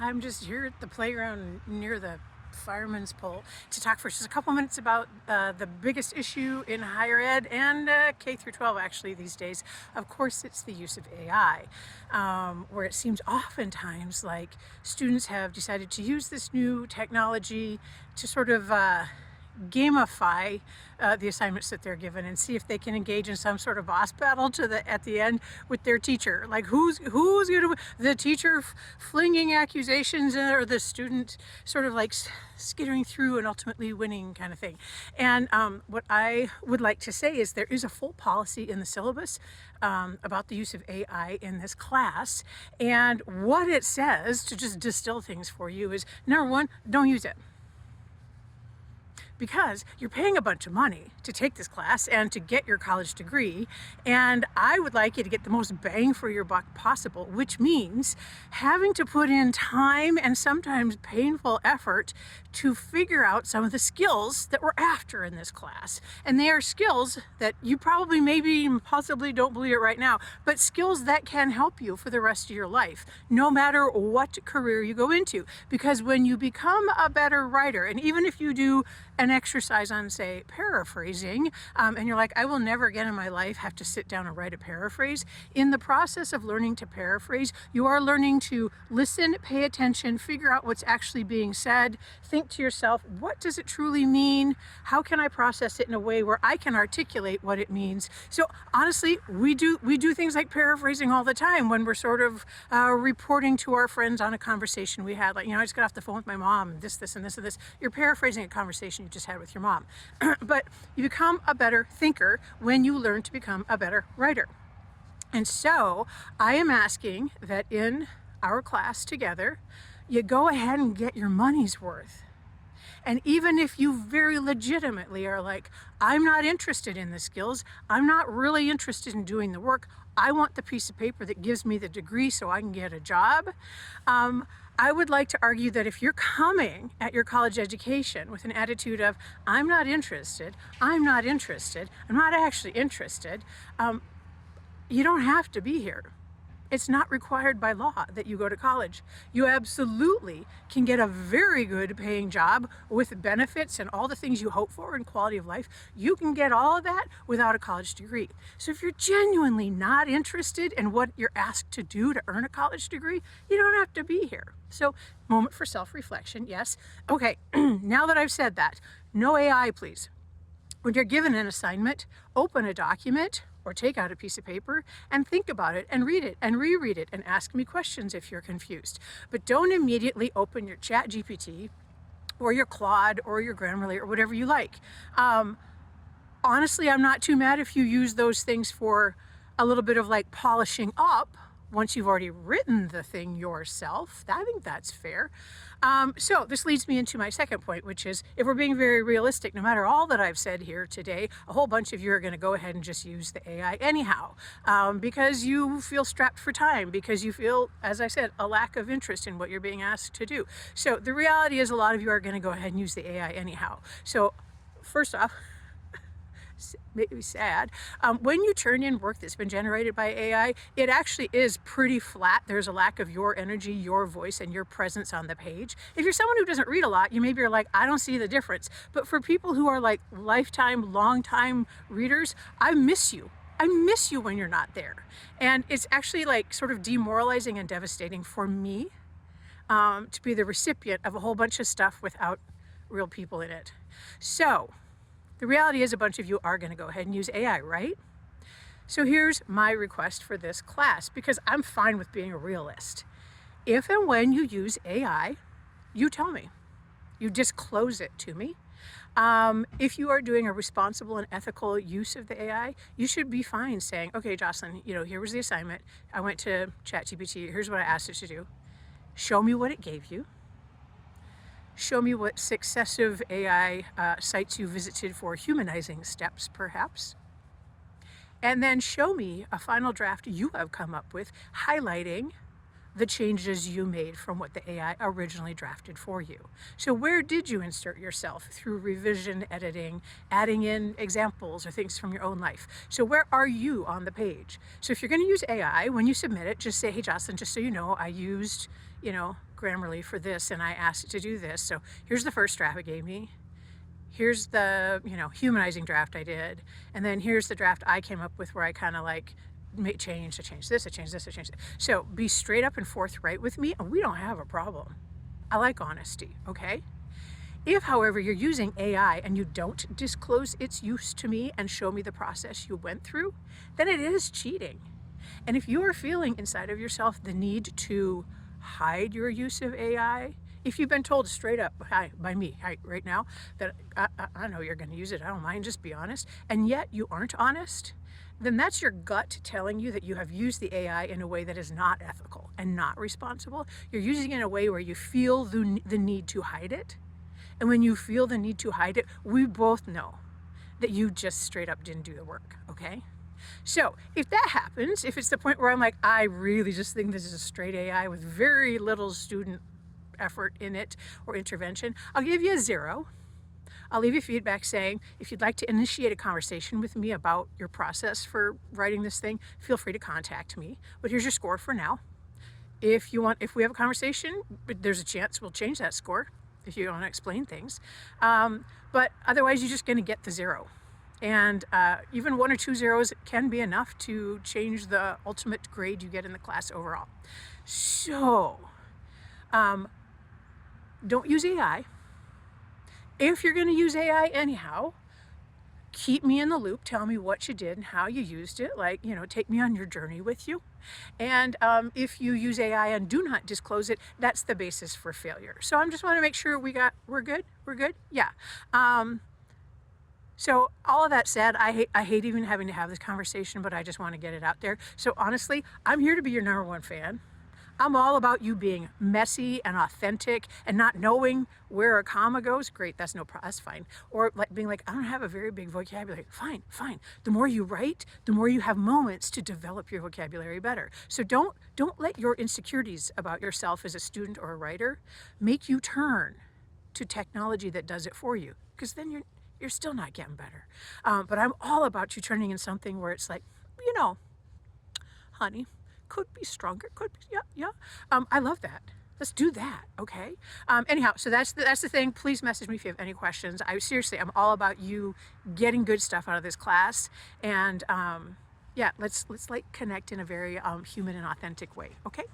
I'm just here at the playground near the fireman's pole to talk for just a couple minutes about the biggest issue in higher ed and K through 12 actually these days. Of course, it's the use of AI, where it seems oftentimes like students have decided to use this new technology to sort of gamify the assignments that they're given and see if they can engage in some sort of boss battle at the end with their teacher. Like who's gonna, the teacher flinging accusations or the student sort of like skittering through and ultimately winning kind of thing. And what I would like to say is there is a full policy in the syllabus about the use of AI in this class, and what it says, to just distill things for you, is number one, don't use it. Because you're paying a bunch of money to take this class and to get your college degree, and I would like you to get the most bang for your buck possible, which means having to put in time and sometimes painful effort to figure out some of the skills that we're after in this class. And they are skills that you probably maybe possibly don't believe it right now, but skills that can help you for the rest of your life, no matter what career you go into. Because when you become a better writer, and even if you do an exercise on, say, paraphrasing, and you're like, I will never again in my life have to sit down and write a paraphrase. In the process of learning to paraphrase, you are learning to listen, pay attention, figure out what's actually being said, think to yourself, what does it truly mean? How can I process it in a way where I can articulate what it means? So honestly, we do things like paraphrasing all the time when we're sort of reporting to our friends on a conversation we had. Like, I just got off the phone with my mom, and this, and this, and this. You're paraphrasing a conversation you just had with your mom. But you become a better thinker when you learn to become a better writer. And so I am asking that in our class together, you go ahead and get your money's worth. And even if you very legitimately are like, I'm not interested in the skills, I'm not really interested in doing the work, I want the piece of paper that gives me the degree so I can get a job, I would like to argue that if you're coming at your college education with an attitude of, I'm not interested, I'm not actually interested, you don't have to be here. It's not required by law that you go to college. You absolutely can get a very good paying job with benefits and all the things you hope for in quality of life. You can get all of that without a college degree. So if you're genuinely not interested in what you're asked to do to earn a college degree, you don't have to be here. So, moment for self-reflection, yes. Okay, now that I've said that, no AI, please. When you're given an assignment, open a document or take out a piece of paper and think about it and read it and reread it and ask me questions if you're confused. But don't immediately open your ChatGPT or your Claude or your Grammarly or whatever you like. Honestly, I'm not too mad if you use those things for a little bit of like polishing up once you've already written the thing yourself. I think that's fair. So this leads me into my second point, which is, if we're being very realistic, no matter all that I've said here today, a whole bunch of you are going to go ahead and just use the AI anyhow, because you feel strapped for time, because you feel, as I said, a lack of interest in what you're being asked to do. So the reality is a lot of you are going to go ahead and use the AI anyhow. So first off, maybe sad. When you turn in work that's been generated by AI, it actually is pretty flat. There's a lack of your energy, your voice, and your presence on the page. If you're someone who doesn't read a lot, you maybe are like, I don't see the difference. But for people who are like lifetime, long-time readers, I miss you. I miss you when you're not there. And it's actually like sort of demoralizing and devastating for me to be the recipient of a whole bunch of stuff without real people in it. So the reality is a bunch of you are going to go ahead and use AI, right? So here's my request for this class, because I'm fine with being a realist. If and when you use AI, you tell me. You disclose it to me. If you are doing a responsible and ethical use of the AI, you should be fine saying, okay, Jocelyn, here was the assignment. I went to ChatGPT. Here's what I asked it to do. Show me what it gave you. Show me what successive AI sites you visited for humanizing steps, perhaps. And then show me a final draft you have come up with, highlighting the changes you made from what the AI originally drafted for you. So where did you insert yourself through revision, editing, adding in examples or things from your own life? So where are you on the page? So if you're going to use AI, when you submit it, just say, hey, Jocelyn, just so you know, I used, Grammarly for this and I asked it to do this. So here's the first draft it gave me. Here's the, humanizing draft I did. And then here's the draft I came up with where I kind of like I changed this, I changed this, I changed it. So be straight up and forthright with me and we don't have a problem. I like honesty, okay? If, however, you're using AI and you don't disclose its use to me and show me the process you went through, then it is cheating. And if you are feeling inside of yourself the need to hide your use of AI, if you've been told straight up by me right now that I know you're going to use it, I don't mind, just be honest, and yet you aren't honest, then that's your gut telling you that you have used the AI in a way that is not ethical and not responsible. You're using it in a way where you feel the need to hide it. And when you feel the need to hide it, we both know that you just straight up didn't do the work, okay? So if that happens, if it's the point where I'm like, I really just think this is a straight AI with very little student effort in it or intervention, I'll give you a 0. I'll leave you feedback saying, if you'd like to initiate a conversation with me about your process for writing this thing, feel free to contact me. But here's your score for now. If we have a conversation, there's a chance we'll change that score if you want to explain things. But otherwise, you're just going to get the 0. And even 1 or 2 zeros can be enough to change the ultimate grade you get in the class overall. So don't use AI. If you're going to use AI anyhow, keep me in the loop. Tell me what you did and how you used it. Like, take me on your journey with you. And if you use AI and do not disclose it, that's the basis for failure. So I just want to make sure we're good. We're good. Yeah. So all of that said, I hate even having to have this conversation, but I just want to get it out there. So honestly, I'm here to be your #1 fan. I'm all about you being messy and authentic and not knowing where a comma goes. Great, that's fine. Or like being like, I don't have a very big vocabulary. Fine. The more you write, the more you have moments to develop your vocabulary better. So don't let your insecurities about yourself as a student or a writer make you turn to technology that does it for you, because then you're still not getting better. But I'm all about you turning in something where it's like, honey, could be stronger, could be, yeah. I love that. Let's do that, okay? Anyhow, so that's the thing. Please message me if you have any questions. I'm all about you getting good stuff out of this class. And yeah, let's like connect in a very human and authentic way, okay?